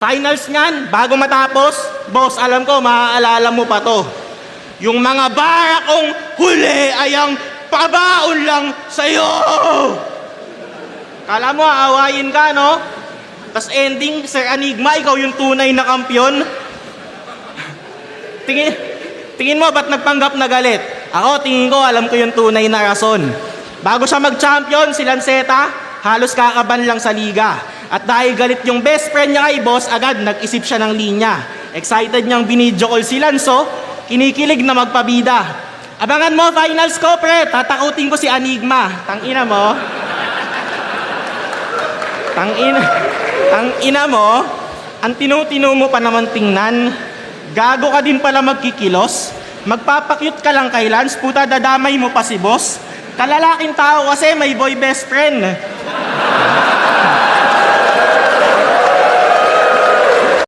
Finals niyan, bago matapos, boss, alam ko, maaalala mo pa to. Yung mga bara kong huli ay ang pabaon lang sa'yo! Kala mo, aawayin ka, no? Tas ending, Sir Enigma, ikaw yung tunay na kampiyon. Tingin mo, ba't nagpanggap na galit? Ako, tingin ko, alam ko yung tunay na rason. Bago siya mag-champion, si Lanceta, halos kakaban lang sa liga. At dahil galit yung best friend niya kay boss, agad nag-isip siya ng linya. Excited niyang binidyo call si Lanzo, kinikilig na magpabida. Abangan mo, finals ko, pre, tatakutin ko si Enigma. Tangina mo. Tangina mo, ang tinutino mo pa naman tingnan. Gago ka din pala magkikilos. Magpapakyut ka lang kay Lance, puta dadamay mo pa si boss. Kalalaking tao kasi may boy best friend.